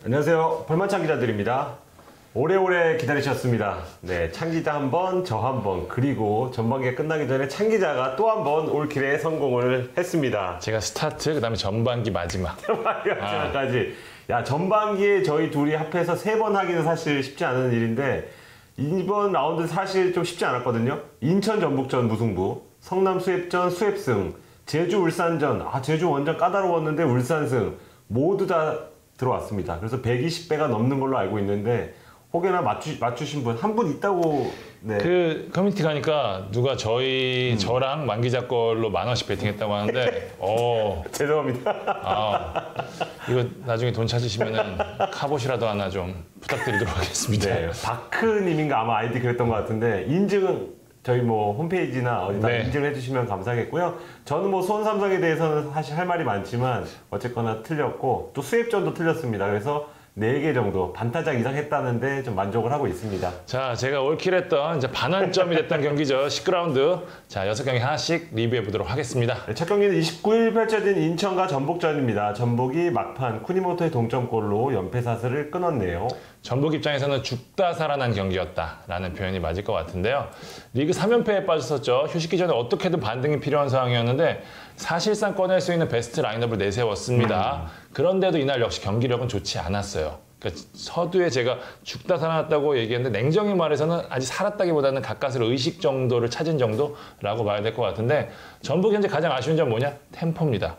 안녕하세요. 벌만찬 기자들입니다. 오래오래 기다리셨습니다. 네, 찬 기자 한 번, 저 한 번, 그리고 전반기가 끝나기 전에 찬 기자가 또 한 번 올킬에 성공을 했습니다. 제가 스타트, 그 다음에 전반기 마지막. 마지막까지. 야, 전반기에 저희 둘이 합해서 3번 하기는 사실 쉽지 않은 일인데 이번 라운드 사실 좀 쉽지 않았거든요. 인천 전북전 무승부, 성남 수협전 수협승, 제주 울산전, 제주 원정 까다로웠는데 울산승 모두 다 들어왔습니다. 그래서 120배가 넘는 걸로 알고 있는데 혹여나 맞추신 분 한 분 있다고. 네. 그 커뮤니티 가니까 누가 저랑 만 기자 걸로 10,000원씩 베팅했다고 하는데 죄송합니다. 이거 나중에 돈 찾으시면은 카봇이라도 하나 좀 부탁드리도록 하겠습니다. 네, 바크님인가 아마 아이디 그랬던 것 같은데 인증 저희 홈페이지나 어디다 인증을 해주시면 감사하겠고요. 저는 수원 삼성에 대해서는 사실 할 말이 많지만 어쨌거나 틀렸고 또 수협전도 틀렸습니다. 그래서 4개 정도 반타작 이상 했다는데 좀 만족을 하고 있습니다. 자, 제가 올킬했던 이제 반환점이 됐던 경기죠. 10라운드. 자, 6경기 하나씩 리뷰해 보도록 하겠습니다. 네, 첫 경기는 29일 펼쳐진 인천과 전북전입니다. 전북이 막판 쿠니모토의 동점골로 연패 사슬을 끊었네요. 전북 입장에서는 죽다 살아난 경기였다라는 표현이 맞을 것 같은데요. 리그 3연패에 빠졌었죠. 휴식기 전에 어떻게든 반등이 필요한 상황이었는데 사실상 꺼낼 수 있는 베스트 라인업을 내세웠습니다. 그런데도 이날 역시 경기력은 좋지 않았어요. 그러니까 서두에 제가 죽다 살아났다고 얘기했는데 냉정히 말해서는 아직 살았다기보다는 가까스로 의식 정도를 찾은 정도라고 봐야 될 것 같은데 전북 현재 가장 아쉬운 점 뭐냐? 템포입니다.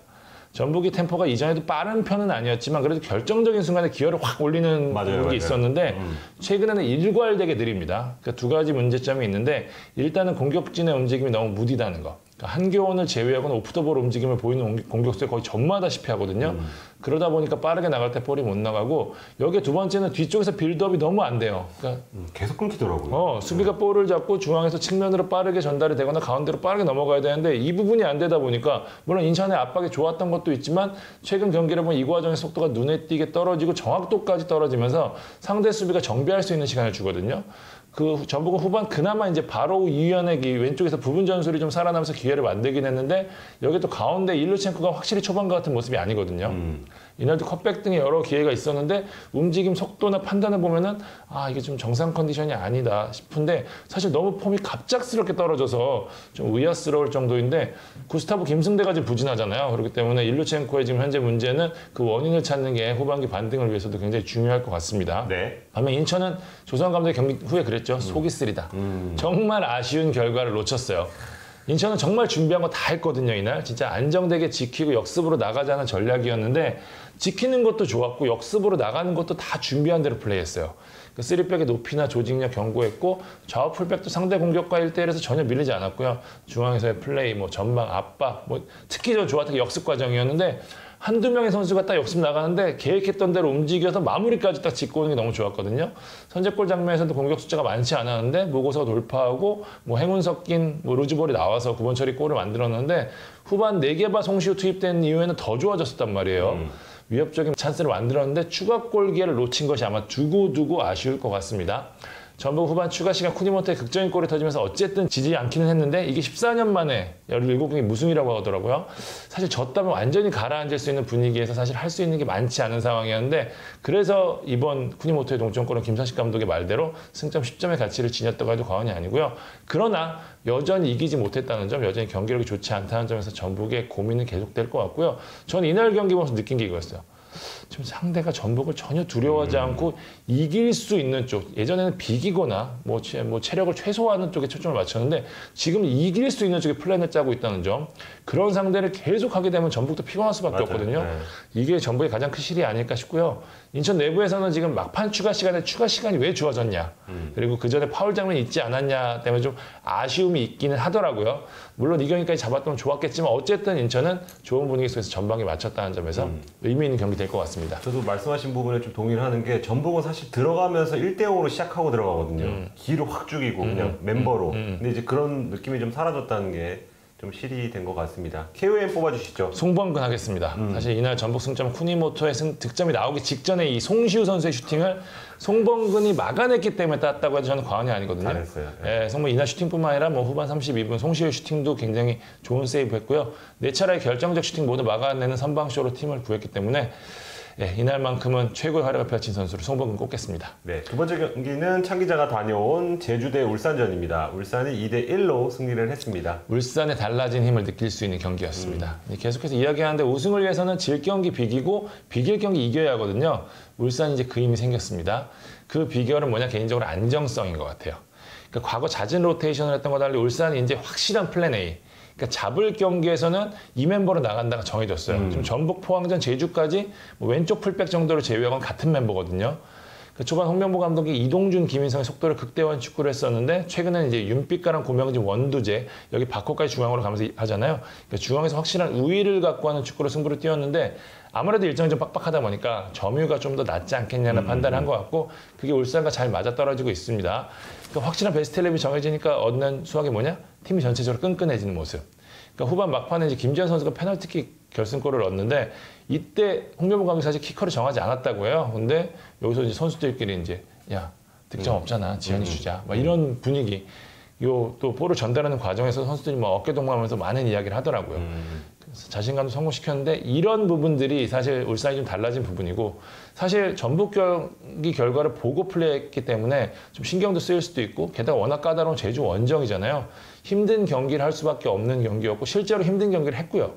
전북이 템포가 이전에도 빠른 편은 아니었지만 그래도 결정적인 순간에 기어를 확 올리는 부분이 있었는데 최근에는 일괄되게 느립니다. 그러니까 두 가지 문제점이 있는데 일단은 공격진의 움직임이 너무 무디다는 거. 그러니까 한교원을 제외하고는 오프 더 볼 움직임을 보이는 공격수에 거의 전마다시피 하거든요. 그러다 보니까 빠르게 나갈 때 볼이 못 나가고 여기에 두 번째는 뒤쪽에서 빌드업이 너무 안 돼요. 그러니까 계속 끊기더라고요. 수비가 볼을 잡고 중앙에서 측면으로 빠르게 전달이 되거나 가운데로 빠르게 넘어가야 되는데 이 부분이 안 되다 보니까 물론 인천의 압박이 좋았던 것도 있지만 최근 경기를 보면 이 과정의 속도가 눈에 띄게 떨어지고 정확도까지 떨어지면서 상대 수비가 정비할 수 있는 시간을 주거든요. 그 전북은 후반 그나마 이제 바로 이위원의 왼쪽에서 부분 전술이 좀 살아나면서 기회를 만들긴 했는데 여기 또 가운데 일루첸코가 확실히 초반과 같은 모습이 아니거든요. 이날도 컷백 등의 여러 기회가 있었는데 움직임 속도나 판단을 보면은 이게 좀 정상 컨디션이 아니다 싶은데 사실 너무 폼이 갑작스럽게 떨어져서 좀 의아스러울 정도인데 구스타브 김승대가 지금 부진하잖아요. 그렇기 때문에 일루첸코의 지금 현재 문제는 그 원인을 찾는 게 후반기 반등을 위해서도 굉장히 중요할 것 같습니다. 네. 반면 인천은 조성 감독의 경기 후에 그랬죠. 속이 쓰리다. 정말 아쉬운 결과를 놓쳤어요. 인천은 정말 준비한 거 다 했거든요, 이날. 진짜 안정되게 지키고 역습으로 나가자는 전략이었는데 지키는 것도 좋았고 역습으로 나가는 것도 다 준비한 대로 플레이했어요. 그 3백의 높이나 조직력 견고했고 좌우 풀백도 상대 공격과 1대1에서 전혀 밀리지 않았고요. 중앙에서의 플레이, 전방, 압박, 특히 저 좋았던 게 역습 과정이었는데 한두 명의 선수가 딱 역습 나가는데 계획했던 대로 움직여서 마무리까지 딱 짚고 오는 게 너무 좋았거든요. 선제골 장면에서도 공격 숫자가 많지 않았는데 모고서 돌파하고 행운 섞인 루즈볼이 나와서 9번 처리 골을 만들었는데 후반 4개바 송시호 투입된 이후에는 더 좋아졌었단 말이에요. 위협적인 찬스를 만들었는데 추가골 기회를 놓친 것이 아마 두고두고 아쉬울 것 같습니다. 전북 후반 추가 시간 쿠니모토의 극적인 골이 터지면서 어쨌든 지지 않기는 했는데 이게 14년 만에 17경기 무승이라고 하더라고요. 사실 졌다면 완전히 가라앉을 수 있는 분위기에서 사실 할 수 있는 게 많지 않은 상황이었는데 그래서 이번 쿠니모토의 동점골은 김선식 감독의 말대로 승점 10점의 가치를 지녔다고 해도 과언이 아니고요. 그러나 여전히 이기지 못했다는 점, 여전히 경기력이 좋지 않다는 점에서 전북의 고민은 계속될 것 같고요. 저는 이날 경기 보면서 느낀 게 이거였어요. 지금 상대가 전북을 전혀 두려워하지 않고 이길 수 있는 쪽, 예전에는 비기거나 체력을 최소화하는 쪽에 초점을 맞췄는데 지금 이길 수 있는 쪽에 플랜을 짜고 있다는 점, 그런 상대를 계속 하게 되면 전북도 피곤할 수밖에 없거든요. 네. 이게 전북의 가장 큰 실이 아닐까 싶고요. 인천 내부에서는 지금 막판 추가 시간이 왜 주어졌냐, 그리고 그 전에 파울 장면이 있지 않았냐 때문에 좀 아쉬움이 있기는 하더라고요. 물론 이 경기까지 잡았다면 좋았겠지만 어쨌든 인천은 좋은 분위기 속에서 전방에 맞췄다는 점에서 의미 있는 경기 될 것 같습니다. 저도 말씀하신 부분에 좀 동의를 하는 게 전북은 사실 들어가면서 1대0으로 시작하고 들어가거든요. 기를 확 죽이고 그냥 멤버로. 근데 이제 그런 느낌이 좀 사라졌다는 게 좀 실이 된 것 같습니다. KOM 뽑아주시죠. 송범근 하겠습니다. 사실 이날 전북 승점 쿠니모토의 득점이 나오기 직전에 이 송시우 선수의 슈팅을 송범근이 막아냈기 때문에 땄다고 해도 저는 과언이 아니거든요. 잘했어요. 예, 정말 이날 슈팅뿐만 아니라 후반 32분 송시우의 슈팅도 굉장히 좋은 세이브했고요. 네 차례의 결정적 슈팅 모두 막아내는 선방쇼로 팀을 구했기 때문에 예, 이날만큼은 최고의 활약을 펼친 선수로 송범근 꼽겠습니다. 네, 두 번째 경기는 창 기자가 다녀온 제주 대 울산전입니다. 울산이 2대 1로 승리를 했습니다. 울산의 달라진 힘을 느낄 수 있는 경기였습니다. 계속해서 이야기하는데 우승을 위해서는 질 경기 비기고 비길 경기 이겨야 하거든요. 울산이 이제 그 힘이 생겼습니다. 그 비결은 뭐냐? 개인적으로 안정성인 것 같아요. 그러니까 과거 잦은 로테이션을 했던 것과 달리 울산이 이제 확실한 플랜 A. 그러니까 잡을 경기에서는 이 멤버로 나간다가 정해졌어요. 지금 전북, 포항전, 제주까지 뭐 왼쪽 풀백 정도로 제외하고는 같은 멤버거든요. 그 초반 홍명보 감독이 이동준, 김인성의 속도를 극대화한 축구를 했었는데 최근에는 이제 윤빛가랑 고명진, 원두재 여기 바코까지 중앙으로 가면서 하잖아요. 그러니까 중앙에서 확실한 우위를 갖고 하는 축구로 승부를 띄웠는데 아무래도 일정이 좀 빡빡하다 보니까 점유가 좀 더 낫지 않겠냐는 판단을 한 것 같고 그게 울산과 잘 맞아떨어지고 있습니다. 그러니까 확실한 베스트 11이 정해지니까 얻는 수확이 뭐냐? 팀이 전체적으로 끈끈해지는 모습. 그러니까 후반 막판에 이제 김지현 선수가 페널티킥 결승골을 얻는데 이때 홍명보 감독이 사실 키커를 정하지 않았다고 해요. 근데 여기서 이제 선수들끼리 이제 야 득점 없잖아, 지현이 주자. 막 이런 분위기. 요 또 볼을 전달하는 과정에서 선수들이 막 어깨 동무하면서 많은 이야기를 하더라고요. 그래서 자신감도 성공시켰는데 이런 부분들이 사실 울산이 좀 달라진 부분이고 사실 전북 경기 결과를 보고 플레이했기 때문에 좀 신경도 쓰일 수도 있고 게다가 워낙 까다로운 제주 원정이잖아요. 힘든 경기를 할 수밖에 없는 경기였고 실제로 힘든 경기를 했고요.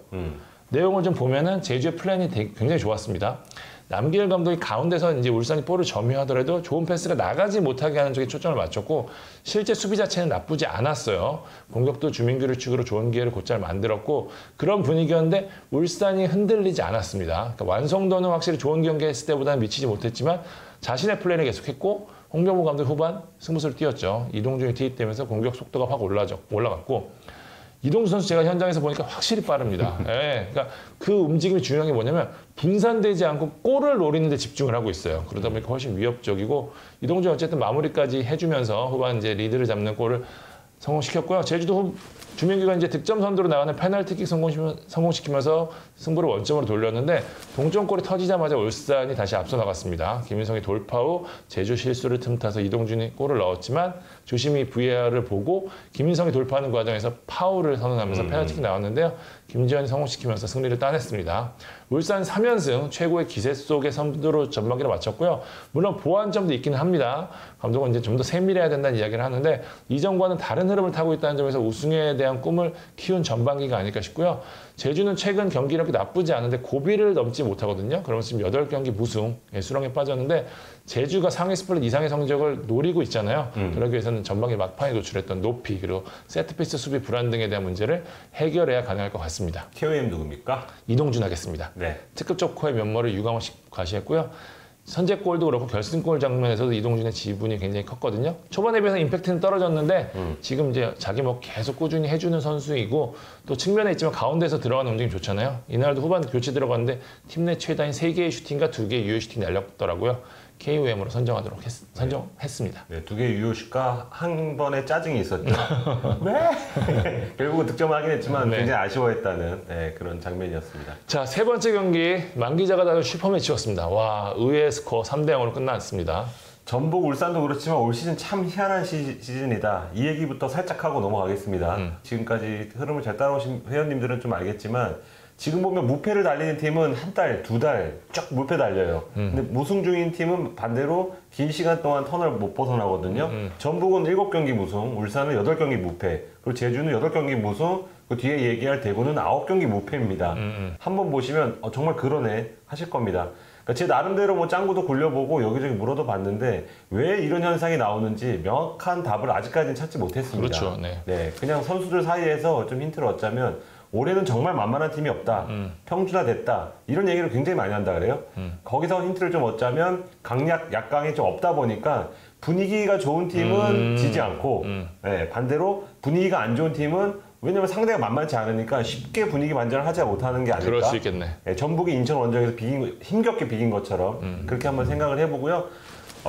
내용을 좀 보면은 제주의 플랜이 굉장히 좋았습니다. 남기일 감독이 가운데서 이제 울산이 볼을 점유하더라도 좋은 패스가 나가지 못하게 하는 쪽에 초점을 맞췄고 실제 수비 자체는 나쁘지 않았어요. 공격도 주민규를 축으로 좋은 기회를 곧잘 만들었고 그런 분위기였는데 울산이 흔들리지 않았습니다. 그러니까 완성도는 확실히 좋은 경기 했을 때보다는 미치지 못했지만 자신의 플랜을 계속했고 홍명보 감독 후반 승부수를 띄웠죠. 이동준이 투입되면서 공격 속도가 확 올라갔고 이동준 선수 제가 현장에서 보니까 확실히 빠릅니다. 예, 그러니까 그 움직임이 중요한 게 뭐냐면 분산되지 않고 골을 노리는 데 집중을 하고 있어요. 그러다 보니까 훨씬 위협적이고 이동준 어쨌든 마무리까지 해주면서 후반 이제 리드를 잡는 골을 성공시켰고요. 제주도 주민규가 이제 득점 선두로 나가는 페널티킥 성공시키면서 승부를 원점으로 돌렸는데 동점골이 터지자마자 울산이 다시 앞서 나갔습니다. 김인성이 돌파 후 제주 실수를 틈타서 이동준이 골을 넣었지만 조심히 VAR을 보고 김인성이 돌파하는 과정에서 파울을 선언하면서 페널티킥 나왔는데요. 김지현이 성공시키면서 승리를 따냈습니다. 울산 3연승 최고의 기세 속의 선두로 전반기를 마쳤고요. 물론 보완점도 있기는 합니다. 감독은 이제 좀 더 세밀해야 된다는 이야기를 하는데 이전과는 다른 흐름을 타고 있다는 점에서 우승에 대한 꿈을 키운 전반기가 아닐까 싶고요. 제주는 최근 경기력이 나쁘지 않은데 고비를 넘지 못하거든요. 그러면서 지금 8경기 무승, 수렁에 빠졌는데 제주가 상위 스플릿 이상의 성적을 노리고 있잖아요. 그러기 위해서는 전반기 막판에 노출했던 높이 그리고 세트피스 수비 불안 등에 대한 문제를 해결해야 가능할 것 같습니다. KOM 누굽니까? 이동준 하겠습니다. 네. 특급 조커의 면모를 유광호씩 과시했고요. 선제골도 그렇고 결승골 장면에서도 이동준의 지분이 굉장히 컸거든요. 초반에 비해서 임팩트는 떨어졌는데 지금 이제 자기 뭐 계속 꾸준히 해주는 선수이고 또 측면에 있지만 가운데서 들어가는 움직임이 좋잖아요. 이날도 후반 교체 들어갔는데 팀 내 최다인 3개의 슈팅과 2개의 유효 슈팅 날렸더라고요. KOM으로 선정했습니다. 네, 2개의 유효슛과 한 번의 짜증이 있었죠. 왜? 결국은 득점을 하긴 했지만 굉장히 아쉬워했다는 그런 장면이었습니다. 자, 세 번째 경기 만기자가 다룬 슈퍼매치였습니다. 와, 의외의 스코어 3대0으로 끝났습니다. 전북, 울산도 그렇지만 올 시즌 참 희한한 시즌이다. 이 얘기부터 살짝 하고 넘어가겠습니다. 지금까지 흐름을 잘 따라오신 회원님들은 좀 알겠지만 지금 보면 무패를 달리는 팀은 한 달, 2달 쭉 무패 달려요. 근데 무승 중인 팀은 반대로 긴 시간 동안 턴을 못 벗어나거든요. 전북은 7경기 무승, 울산은 8경기 무패, 그리고 제주는 8경기 무승, 그 뒤에 얘기할 대구는 9경기 무패입니다. 한번 보시면 정말 그러네 하실 겁니다. 그러니까 제 나름대로 뭐 짱구도 굴려보고 여기저기 물어도 봤는데 왜 이런 현상이 나오는지 명확한 답을 아직까지는 찾지 못했습니다. 그렇죠. 네. 그냥 선수들 사이에서 좀 힌트를 얻자면 올해는 정말 만만한 팀이 없다. 평준화됐다. 이런 얘기를 굉장히 많이 한다 그래요. 거기서 힌트를 좀 얻자면 강약, 약강이 좀 없다 보니까 분위기가 좋은 팀은 지지 않고 반대로 분위기가 안 좋은 팀은 왜냐면 상대가 만만치 않으니까 쉽게 분위기 반전을 하지 못하는 게 아닐까. 그럴 수 있겠네. 전북이 인천 원정에서 힘겹게 비긴 것처럼 그렇게 한번 생각을 해보고요.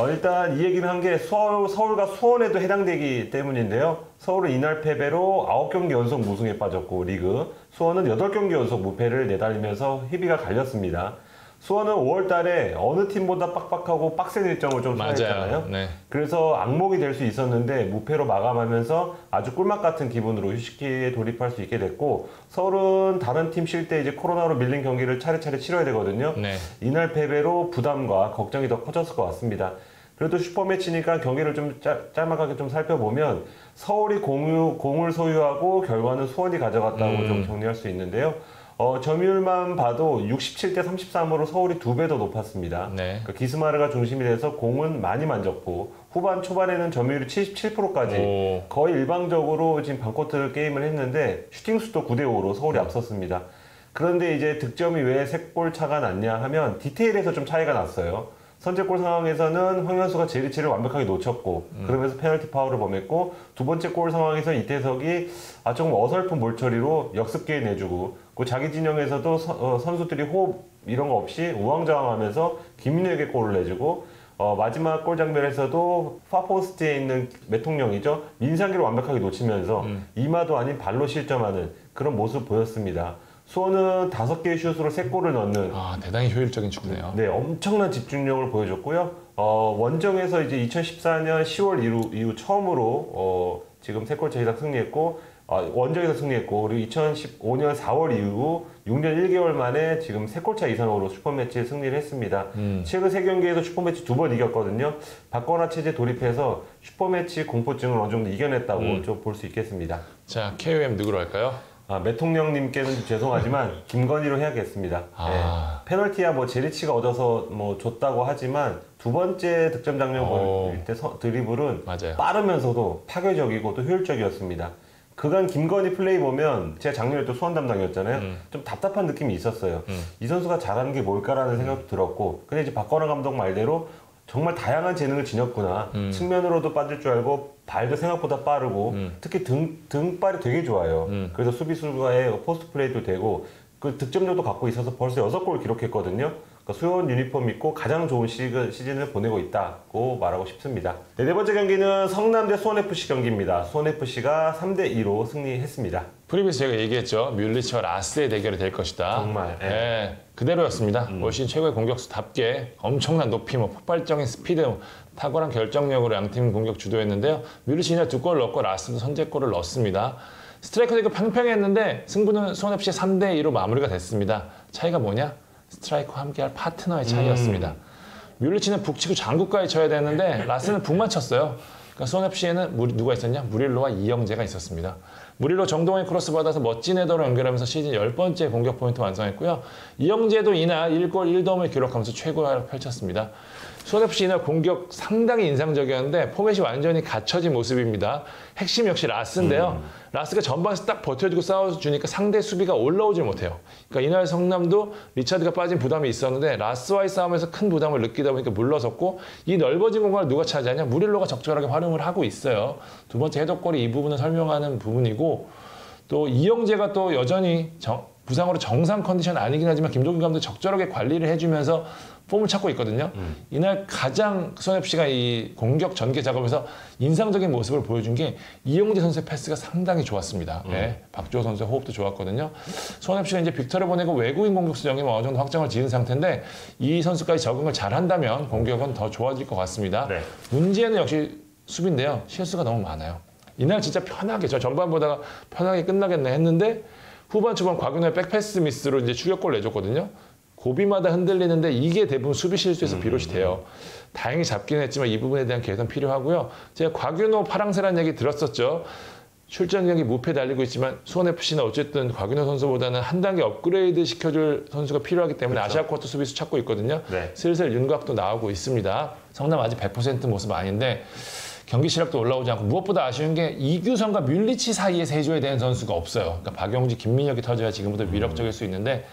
일단 이 얘기는 한 게 서울과 수원에도 해당되기 때문인데요. 서울은 이날 패배로 9경기 연속 무승에 빠졌고 리그, 수원은 8경기 연속 무패를 내달리면서 희비가 갈렸습니다. 수원은 5월 달에 어느 팀보다 빡빡하고 빡센 일정을 좀 소화했잖아요. 맞아요. 네. 그래서 악몽이 될 수 있었는데 무패로 마감하면서 아주 꿀맛 같은 기분으로 휴식기에 돌입할 수 있게 됐고, 서울은 다른 팀 쉴 때 이제 코로나로 밀린 경기를 차례차례 치러야 되거든요. 네. 이날 패배로 부담과 걱정이 더 커졌을 것 같습니다. 그래도 슈퍼매치니까 경기를 좀 짤막하게 좀 살펴보면 서울이 공을 소유하고 결과는 수원이 가져갔다고 좀 정리할 수 있는데요. 점유율만 봐도 67대 33으로 서울이 2배 더 높았습니다. 네. 그러니까 기스마르가 중심이 돼서 공은 많이 만졌고, 후반 초반에는 점유율이 77%까지 오. 거의 일방적으로 지금 반코트 게임을 했는데 슈팅 수도 9대 5로 서울이 앞섰습니다. 그런데 이제 득점이 왜 3골 차가 났냐 하면 디테일에서 좀 차이가 났어요. 선제골 상황에서는 황현수가 제리치를 완벽하게 놓쳤고, 그러면서 페널티 파울을 범했고, 두 번째 골 상황에서 이태석이 조금 어설픈 몰처리로 역습기에 내주고, 그 자기 진영에서도 선수들이 호흡 이런 거 없이 우왕좌왕하면서 김민우에게 골을 내주고, 마지막 골 장면에서도 파포스트에 있는 매통령이죠, 민상기를 완벽하게 놓치면서 이마도 아닌 발로 실점하는 그런 모습 보였습니다. 수원은 5개의 슛으로 3골을 넣는, 대단히 효율적인 축구네요. 네, 엄청난 집중력을 보여줬고요. 원정에서 이제 2014년 10월 이후 처음으로 지금 3골차 이상 승리했고, 원정에서 승리했고, 그리고 2015년 4월 이후 6년 1개월 만에 지금 3골차 이상으로 슈퍼매치에 승리를 했습니다. 최근 3경기에서 슈퍼매치 2번 이겼거든요. 박건하 체제 돌입해서 슈퍼매치 공포증을 어느 정도 이겨냈다고 좀 볼 수 있겠습니다. 자, KOM 누구로 할까요? 매통령님께는 좀 죄송하지만 김건희로 해야겠습니다. 네. 페널티야 뭐 제리치가 얻어서 뭐 줬다고 하지만 두 번째 득점 장면 보일 때 드리블은 맞아요. 빠르면서도 파괴적이고 또 효율적이었습니다. 그간 김건희 플레이 보면 제가 작년에 또 수원 담당이었잖아요. 좀 답답한 느낌이 있었어요. 이 선수가 잘하는 게 뭘까라는 생각도 들었고, 근데 이제 박건하 감독 말대로 정말 다양한 재능을 지녔구나. 측면으로도 빠질 줄 알고 발도 생각보다 빠르고 특히 등발이 되게 좋아요. 그래서 수비수와의 포스트 플레이도 되고 그 득점력도 갖고 있어서 벌써 6골 기록했거든요. 그러니까 수원 유니폼 입고 가장 좋은 시즌을 보내고 있다고 말하고 싶습니다. 네 번째 경기는 성남 대 수원FC 경기입니다. 수원FC가 3대 2로 승리했습니다. 프리뷰에서 제가 얘기했죠. 뮬리치와 라스의 대결이 될 것이다. 정말, 예. 네, 그대로였습니다. 올 시즌 최고의 공격수답게 엄청난 높이, 폭발적인 스피드, 탁월한 결정력으로 양팀 공격 주도했는데요. 뮬리치 이날 2골을 넣고 라스도 선제골을 넣었습니다. 스트라이커도 이거 팽팽했는데 승부는 수원FC의 3대 2로 마무리가 됐습니다. 차이가 뭐냐? 스트라이커와 함께할 파트너의 차이였습니다. 뮬리치는 북치고 장구까지 쳐야 되는데 라스는 북만 쳤어요. 그러니까 수원FC에는 누가 있었냐? 무릴로와 이영재가 있었습니다. 무릴로 정동원이 크로스 받아서 멋진 헤더로 연결하면서 시즌 10번째 공격 포인트 완성했고요. 이영재도 이날 1골 1도움을 기록하면서 최고를 펼쳤습니다. 수원FC 이날 공격 상당히 인상적이었는데 포맷이 완전히 갖춰진 모습입니다. 핵심 역시 라스인데요. 라스가 전반에서 딱 버텨주고 싸워주니까 상대 수비가 올라오질 못해요. 그러니까 이날 성남도 리차드가 빠진 부담이 있었는데 라스와의 싸움에서 큰 부담을 느끼다 보니까 물러섰고, 이 넓어진 공간을 누가 차지하냐? 무릴로가 적절하게 활용을 하고 있어요. 두 번째 헤더골이 이 부분을 설명하는 부분이고, 또 이영재가 또 여전히 부상으로 정상 컨디션 아니긴 하지만 김동균 감독이 적절하게 관리를 해주면서 폼을 찾고 있거든요. 이날 가장 수원FC가 이 공격 전개 작업에서 인상적인 모습을 보여준 게 이영재 선수의 패스가 상당히 좋았습니다. 네, 박주호 선수의 호흡도 좋았거든요. 수원FC가 이제 빅터를 보내고 외국인 공격수 영입 어느 정도 확정을 지은 상태인데 이 선수까지 적응을 잘한다면 공격은 더 좋아질 것 같습니다. 네. 문제는 역시 수비인데요. 실수가 너무 많아요. 이날 진짜 편하게, 저 전반 보다가 편하게 끝나겠네 했는데 후반 초반 곽윤호의 백패스 미스로 이제 추격골 내줬거든요. 고비마다 흔들리는데 이게 대부분 수비 실수에서 비롯이 돼요. 다행히 잡기는 했지만 이 부분에 대한 개선 필요하고요. 제가 곽윤호 파랑새라는 얘기 들었었죠. 출전 경기 무패 달리고 있지만 수원FC는 어쨌든 곽윤호 선수보다는 한 단계 업그레이드 시켜줄 선수가 필요하기 때문에 그렇죠. 아시아 쿼터 수비수 찾고 있거든요. 네. 슬슬 윤곽도 나오고 있습니다. 성남 아직 100% 모습 아닌데 경기 실력도 올라오지 않고, 무엇보다 아쉬운 게 이규성과 뮬리치 사이에서 해줘야 되는 선수가 없어요. 그러니까 박영지, 김민혁이 터져야 지금부터 위력적일 수 있는데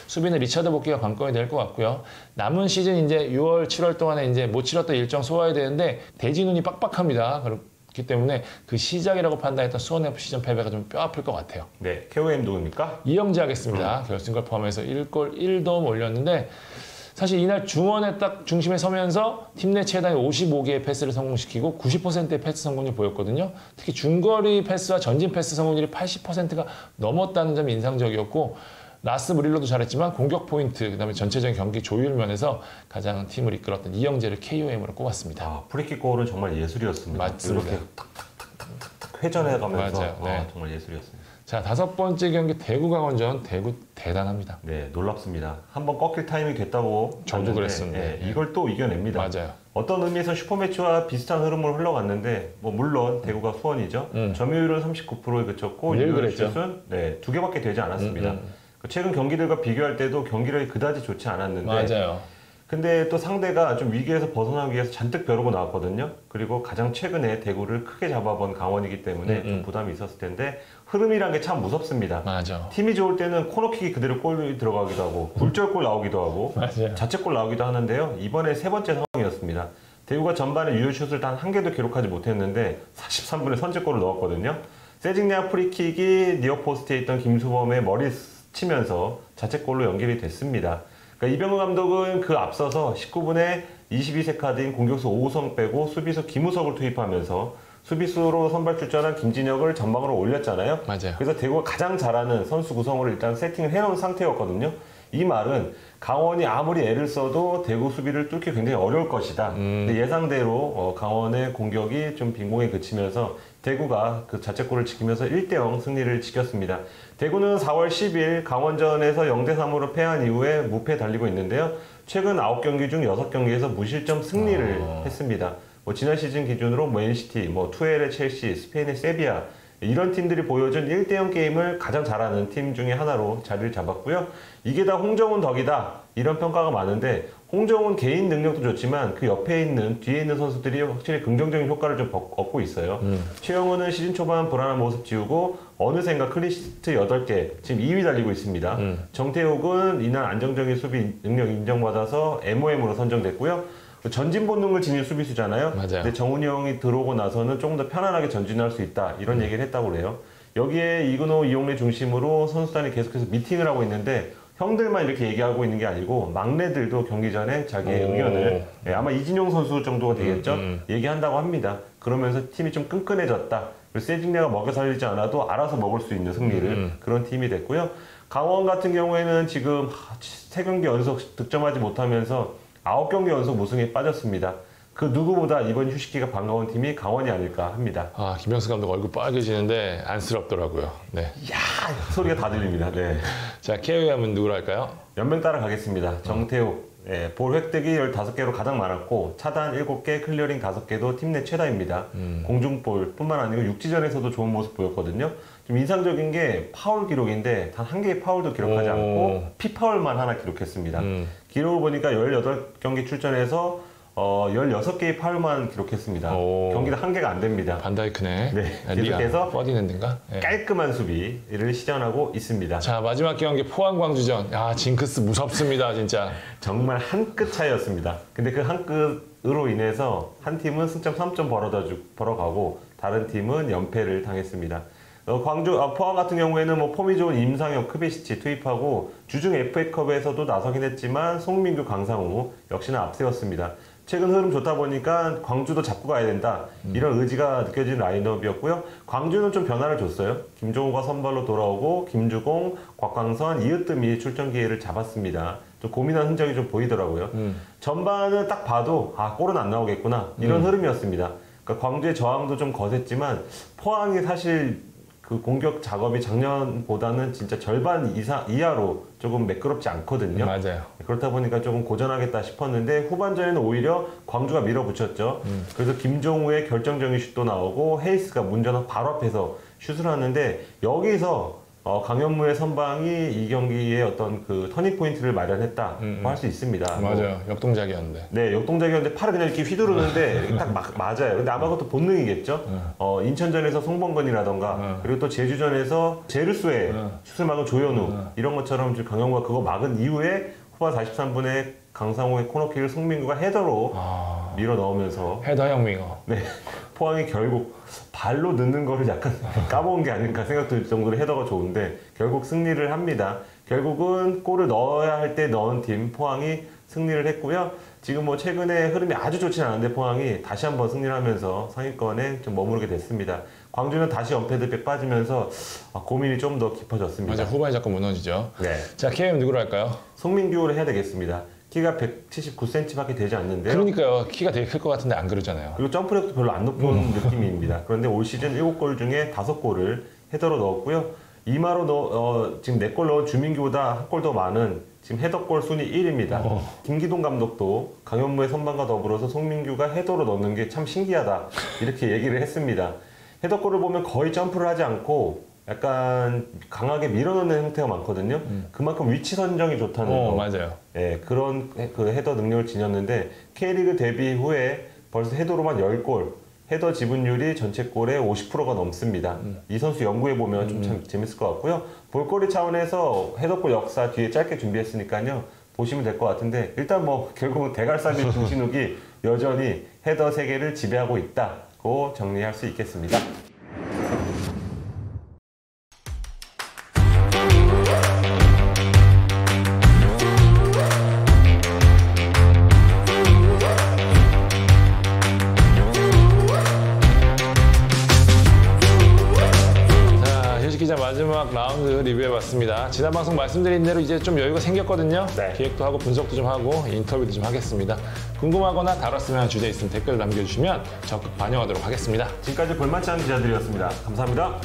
수비는 리차드 복귀가 관건이 될 것 같고요. 남은 시즌 이제 6월, 7월 동안에 이제 못 치렀던 일정 소화해야 되는데 대진운이 빡빡합니다. 그렇기 때문에 그 시작이라고 판단했던 수원FC 시즌 패배가 좀 뼈아플 것 같아요. 네, KOM 누굽니까? 이영재 하겠습니다. 결승골 포함해서 1골 1도움 올렸는데 사실 이날 중원에 딱 중심에 서면서 팀 내 최다의 55개의 패스를 성공시키고 90%의 패스 성공률을 보였거든요. 특히 중거리 패스와 전진 패스 성공률이 80%가 넘었다는 점이 인상적이었고, 라스 무릴로도 잘했지만 공격 포인트, 그다음에 전체적인 경기 조율 면에서 가장 팀을 이끌었던 이영재를 KOM으로 꼽았습니다. 아, 프리킥 골은 정말 예술이었습니다. 맞습니다. 이렇게 탁탁탁탁탁 회전해가면서 맞아요. 네. 정말 예술이었습니다. 자, 5번째 경기 대구 강원전. 대구 대단합니다. 네, 놀랍습니다. 한번 꺾일 타이밍이 됐다고 저도 봤는데, 그랬었는데. 네, 이걸 또 이겨냅니다. 맞아요. 어떤 의미에서 슈퍼매치와 비슷한 흐름으로 흘러갔는데 뭐 물론 대구가 수원이죠. 점유율은 39%에 그쳤고 늘 유효 그랬죠. 슛은 네, 2개밖에 되지 않았습니다. 최근 경기들과 비교할 때도 경기력이 그다지 좋지 않았는데 맞아요. 근데 또 상대가 좀 위기에서 벗어나기 위해서 잔뜩 벼르고 나왔거든요. 그리고 가장 최근에 대구를 크게 잡아본 강원이기 때문에 좀 부담이 있었을 텐데 흐름이란 게 참 무섭습니다. 맞아. 팀이 좋을 때는 코너킥이 그대로 골이 들어가기도 하고 굴절골 나오기도 하고 맞아요. 자책골 나오기도 하는데요. 이번에 세 번째 상황이었습니다. 대구가 전반에 유효슛을 단 한 개도 기록하지 못했는데 43분에 선제골을 넣었거든요. 세징야 프리킥이 니어포스트에 있던 김수범의 머리 치면서 자책골로 연결이 됐습니다. 그러니까 이병헌 감독은 그 앞서서 19분에 22세 카드인 공격수 오우성 빼고 수비수 김우석을 투입하면서 수비수로 선발 출전한 김진혁을 전방으로 올렸잖아요. 맞아요. 그래서 대구가 가장 잘하는 선수 구성으로 일단 세팅을 해놓은 상태였거든요. 이 말은 강원이 아무리 애를 써도 대구 수비를 뚫기 굉장히 어려울 것이다. 근데 예상대로 강원의 공격이 좀 빈공에 그치면서 대구가 그 자책골을 지키면서 1대0 승리를 지켰습니다. 대구는 4월 10일 강원전에서 0대3으로 패한 이후에 무패 달리고 있는데요. 최근 9경기 중 6경기에서 무실점 승리를 했습니다. 뭐 지난 시즌 기준으로 뭐 NCT, 뭐 투엘의 첼시, 스페인의 세비야 이런 팀들이 보여준 1대0 게임을 가장 잘하는 팀 중에 하나로 자리를 잡았고요. 이게 다 홍정훈 덕이다 이런 평가가 많은데 홍정훈 개인 능력도 좋지만 그 옆에 있는 뒤에 있는 선수들이 확실히 긍정적인 효과를 좀 얻고 있어요. 최영우는 시즌 초반 불안한 모습 지우고 어느샌가 클리시트 8개 지금 2위 달리고 있습니다. 정태욱은 이날 안정적인 수비 능력 인정받아서 MOM으로 선정됐고요. 전진 본능을 지닌 수비수잖아요. 맞아요. 근데 정훈이 형이 들어오고 나서는 조금 더 편안하게 전진할 수 있다 이런 얘기를 했다고 그래요. 여기에 이근호, 이용래 중심으로 선수단이 계속해서 미팅을 하고 있는데 형들만 이렇게 얘기하고 있는 게 아니고 막내들도 경기 전에 자기의 의견을 아마 이진용 선수 정도가 되겠죠. 얘기한다고 합니다. 그러면서 팀이 좀 끈끈해졌다. 그리고 세징야가 먹여 살리지 않아도 알아서 먹을 수 있는 승리를 그런 팀이 됐고요. 강원 같은 경우에는 지금 3경기 연속 득점하지 못하면서 9경기 연속 무승에 빠졌습니다. 그 누구보다 이번 휴식기가 반가운 팀이 강원이 아닐까 합니다. 아, 김영수 감독 얼굴 빨개지는데 안쓰럽더라고요. 네. 이야 소리가 다 들립니다. 네. 자, KOM은 누구로 할까요? 연맹 따라 가겠습니다. 정태욱. 볼 획득이 15개로 가장 많았고 차단 7개, 클리어링 5개도 팀 내 최다입니다. 공중볼 뿐만 아니고 육지전에서도 좋은 모습 보였거든요. 좀 인상적인 게 파울 기록인데 단 한 개의 파울도 기록하지 않고 피파울만 하나 기록했습니다. 기록을 보니까 18경기 출전해서 16개의 파울만 기록했습니다. 경기도 한 개가 안 됩니다. 반다이크네. 네, 리아, 계속해서 퍼디낸드인가? 네. 깔끔한 수비를 시전하고 있습니다. 자, 마지막 경기 포항 광주전. 야, 징크스 무섭습니다, 진짜. 정말 한 끗 차이였습니다. 근데 그 한 끗으로 인해서 한 팀은 승점 3점 벌어가고 다른 팀은 연패를 당했습니다. 포항 같은 경우에는 뭐 폼이 좋은 임상혁, 크베시치 투입하고 주중 FA컵에서도 나서긴 했지만 송민규, 강상우 역시나 앞세웠습니다. 최근 흐름 좋다 보니까 광주도 잡고 가야 된다 이런 의지가 느껴지는 라인업이었고요. 광주는 좀 변화를 줬어요. 김종호가 선발로 돌아오고 김주공, 곽광선, 이으뜸이 출전 기회를 잡았습니다. 좀 고민한 흔적이 좀 보이더라고요. 전반은 딱 봐도 골은 안 나오겠구나 이런 흐름이었습니다. 그러니까 광주의 저항도 좀 거셌지만 포항이 사실 그 공격 작업이 작년보다는 진짜 절반 이하로 조금 매끄럽지 않거든요. 맞아요. 그렇다 보니까 조금 고전하겠다 싶었는데 후반전에는 오히려 광주가 밀어붙였죠. 그래서 김종우의 결정적인 슛도 나오고 헤이스가 문전학 바로 앞에서 슛을 하는데 여기서 강현무의 선방이 이 경기의 어떤 그 터닝 포인트를 마련했다고 할 수 있습니다. 맞아요. 역동작이었는데. 네, 역동작이었는데 팔을 그냥 이렇게 휘두르는데 딱 맞아요. 근데 아마 그것도 본능이겠죠. 인천전에서 송범건이라던가 그리고 또 제주전에서 제르소의 슛을 막은 조현우 이런 것처럼 지금 강현무가 그거 막은 이후에 후반 43분에 강상호의 코너킥을 송민구가 헤더로 밀어 넣으면서 헤더 혁명어. 네, 포항이 결국 발로 넣는 거를 약간 까먹은 게 아닐까 생각도 들 정도로 헤더가 좋은데 결국 승리를 합니다. 결국은 골을 넣어야 할 때 넣은 팀 포항이 승리를 했고요. 지금 뭐 최근에 흐름이 아주 좋지는 않은데 포항이 다시 한번 승리를 하면서 상위권에 좀 머무르게 됐습니다. 광주는 다시 연패들백 빠지면서 고민이 좀 더 깊어졌습니다. 맞아, 후반에 자꾸 무너지죠. 네. 자, KM 누구로 할까요? 송민규를 해야 되겠습니다. 키가 179cm밖에 되지 않는데요. 그러니까요. 키가 되게 클 것 같은데 안 그러잖아요. 그리고 점프력도 별로 안 높은 느낌입니다. 그런데 올 시즌 7골 중에 5골을 헤더로 넣었고요. 이마로 지금 4골 넣은 주민규보다 한 골 더 많은 지금 헤더골 순위 1위입니다. 김기동 감독도 강현무의 선방과 더불어서 송민규가 헤더로 넣는 게 참 신기하다 이렇게 얘기를 했습니다. 헤더골을 보면 거의 점프를 하지 않고 약간 강하게 밀어넣는 형태가 많거든요. 그만큼 위치 선정이 좋다는 거. 맞아요. 예, 그런 그 헤더 능력을 지녔는데 K리그 데뷔 후에 벌써 헤더로만 10골, 헤더 지분율이 전체 골의 50%가 넘습니다. 이 선수 연구해 보면 좀 참 재밌을 것 같고요. 볼거리 차원에서 헤더골 역사 뒤에 짧게 준비했으니까요. 보시면 될 것 같은데 일단 뭐 결국은 대갈살리 주신욱이 여전히 헤더 세계를 지배하고 있다고 정리할 수 있겠습니다. 기자 마지막 라운드 리뷰해봤습니다. 지난 방송 말씀드린 대로 이제 좀 여유가 생겼거든요. 네. 기획도 하고 분석도 좀 하고 인터뷰도 좀 하겠습니다. 궁금하거나 다뤘으면 주제 있으면 댓글 남겨주시면 적극 반영하도록 하겠습니다. 지금까지 볼만치 않은 기자들이었습니다. 감사합니다.